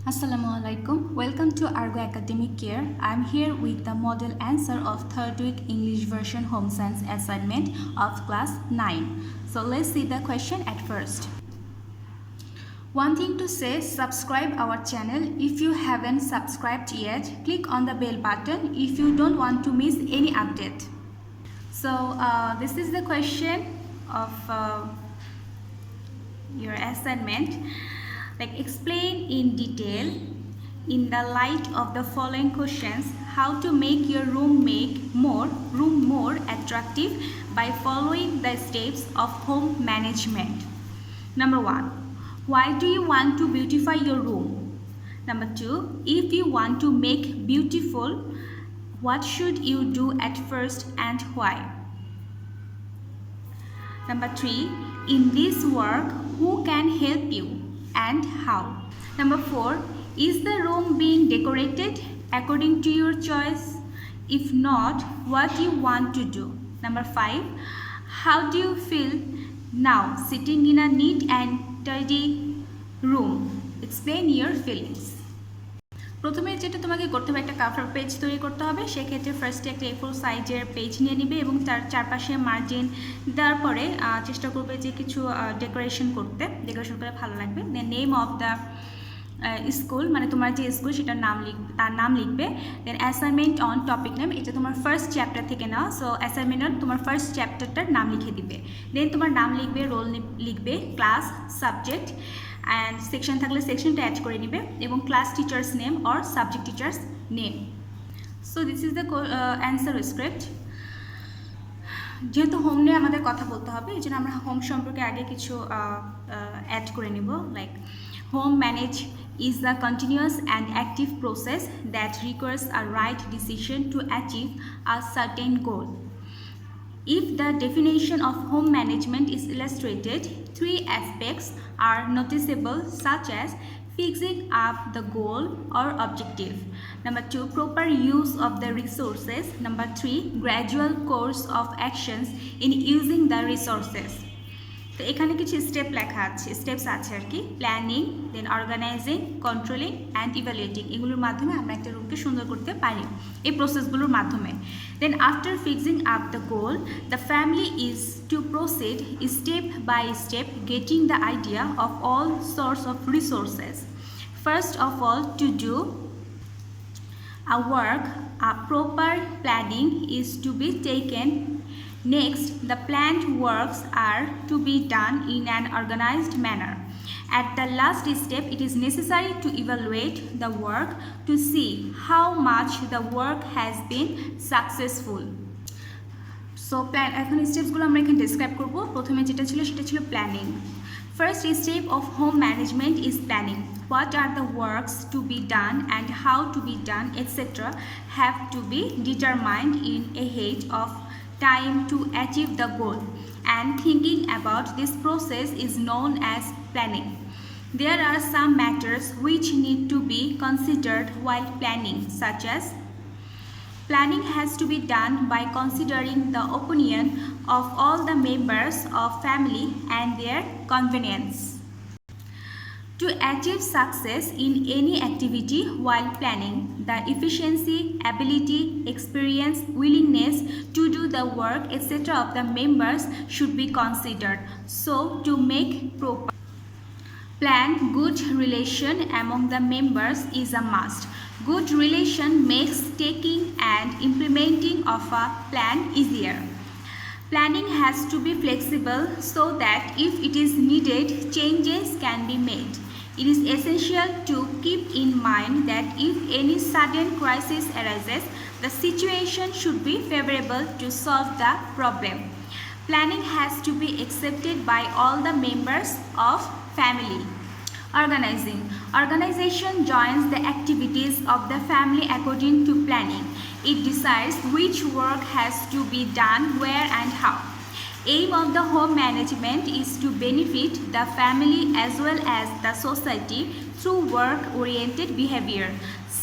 Assalamualaikum. Welcome to Argo Academic Care. I'm here with the model answer of third week English version home science assignment of class 9. So let's see the question at first. One thing to say, subscribe our channel. If you haven't subscribed yet, click on the bell button if you don't want to miss any update. So this is the question of your assignment. Like, explain in detail in the light of the following questions how to make your room more attractive by following the steps of home management. Number 1, why do you want to beautify your room? Number 2, if you want to make beautiful, what should you do at first and why? Number 3, in this work, who can help you and how? Number 4, is the room being decorated according to your choice? If not, what you want to do? Number 5, how do you feel now sitting in a neat and tidy room? Explain your feelings. প্রথমে যেটা তোমাকে করতে হবে, একটা cover page তৈরি করতে হবে। সেক্ষেত্রে ফার্স্টে একটা A4 সাইজের পেজ নিয়ে নিবে এবং তার চারপাশে মার্জিন দেওয়ার পরে চেষ্টা করবে যে কিছু ডেকোরেশন করে ভালো লাগবে। Then name of the school, মানে তোমার যে স্কুল সেটার তার নাম লিখবে। Then assignment on topic name, এটা তোমার ফার্স্ট চ্যাপ্টার থেকে নাও। সো অ্যাসাইনমেন্ট তোমার ফার্স্ট চ্যাপ্টারটার নাম লিখে দিবে। দেন তোমার নাম লিখবে, রোল লিখবে, ক্লাস, সাবজেক্ট অ্যান্ড সেকশন থাকলে সেকশনটা অ্যাড করে নিবে এবং class teachers name or subject teachers name. So this is the answer script. যেহেতু হোম নিয়ে আমাদের কথা বলতে হবে, এই জন্য আমরা হোম সম্পর্কে আগে কিছু অ্যাড করে নিব। Like, home manage is the continuous and active process that requires a right decision to achieve a certain goal. If the definition of home management is illustrated, 3 aspects are noticeable, such as fixing up the goal or objective. Number 2, proper use of the resources. Number 3, gradual course of actions in using the resources. তো এখানে কিছু steps আছে আর কি। Planning, then organizing, controlling and evaluating, এগুলোর মাধ্যমে আমরা একটা রুমকে সুন্দর করতে পারি এই প্রসেসগুলোর মাধ্যমে। Then after fixing up the goal, the family is to proceed step by step getting the idea of all source of resources. First of all, to do a work, a proper planning is to be taken. Next, the planned works are to be done in an organized manner. At the last step, it is necessary to evaluate the work to see how much the work has been successful. So, এখন স্টেপসগুলো আমরা এখানে describe করব। প্রথমে যেটা ছিল planning. First step of home management is planning. What are the works to be done and how to be done, etc. have to be determined in ahead of time to achieve the goal, and thinking about this process is known as planning. There are some matters which need to be considered while planning, such as planning has to be done by considering the opinion of all the members of family and their convenience. To achieve success in any activity while planning, the efficiency, ability, experience, willingness to do the work, etc. of the members should be considered. So, to make proper plan, good relation among the members is a must. Good relation makes taking and implementing of a plan easier. Planning has to be flexible so that if it is needed, changes can be made. It is essential to keep in mind that if any sudden crisis arises, the situation should be favorable to solve the problem. Planning has to be accepted by all the members of family. Organizing. Organization joins the activities of the family according to planning. It decides which work has to be done, where and how. Aim of the home management is to benefit the family as well as the society through work-oriented behavior.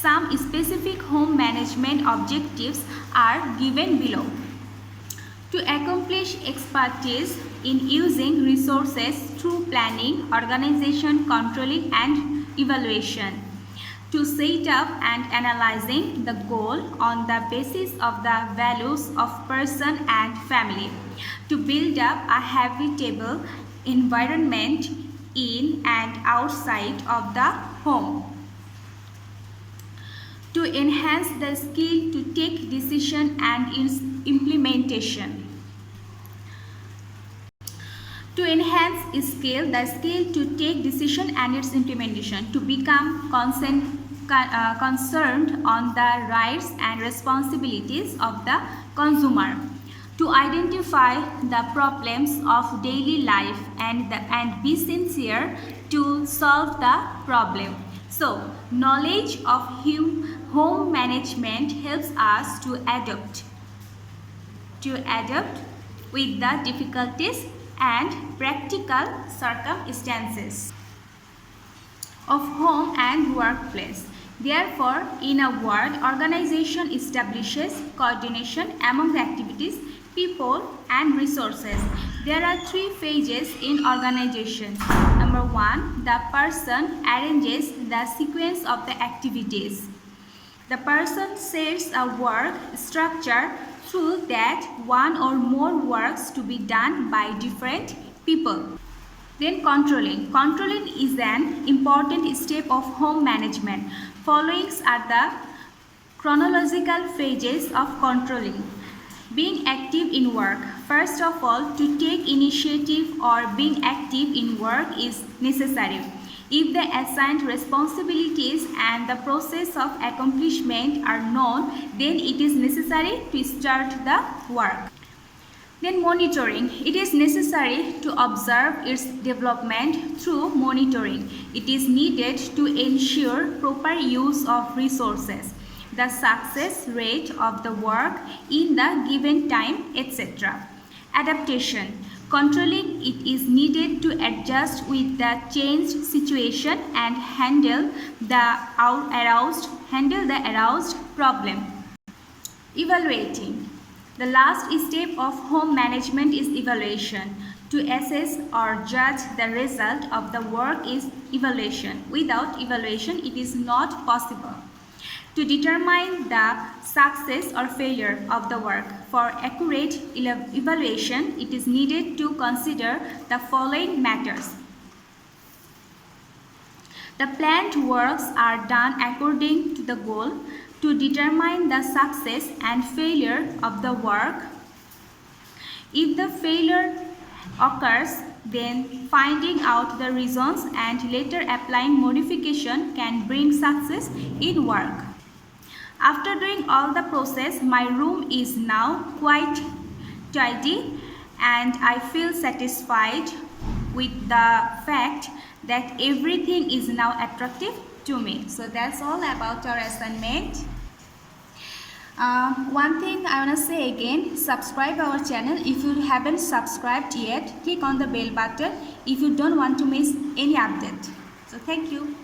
Some specific home management objectives are given below. To accomplish expertise in using resources through planning, organization, controlling and evaluation. to set up and analyzing the goal on the basis of the values of person and family, to build up a habitable environment in and outside of the home, to enhance the skill to take decision and its implementation. To enhance the skill to take decision and its implementation, to become concerned on the rights and responsibilities of the consumer, to identify the problems of daily life and be sincere to solve the problem. So, knowledge of home management helps us to adapt with the difficulties and practical circumstances of home and workplace. Therefore, in a word, organization establishes coordination among the activities, people and resources. There are 3 phases in organization. Number 1, the person arranges the sequence of the activities. The person sets a work structure through that one or more works to be done by different people. Then controlling. Controlling is an important step of home management. Following are the chronological phases of controlling. Being active in work. First of all, to take initiative or being active in work is necessary. If the assigned responsibilities and the process of accomplishment are known, then it is necessary to start the work. Then monitoring. It is necessary to observe its development through monitoring. It is needed to ensure proper use of resources, the success rate of the work in the given time, etc. Adaptation. Controlling it is needed to adjust with the changed situation and handle the aroused problem. Evaluating. The last step of home management is evaluation. To assess or judge the result of the work is evaluation. Without evaluation, it is not possible. To determine the success or failure of the work, for accurate evaluation, it is needed to consider the following matters. The planned works are done according to the goal. To determine the success and failure of the work, if the failure occurs, then finding out the reasons and later applying modification can bring success in work. After doing all the process, my room is now quite tidy and I feel satisfied with the fact that everything is now attractive to me. So that's all about our assignment. One thing I want to say again, subscribe our channel. If you haven't subscribed yet, click on the bell button if you don't want to miss any update. So thank you.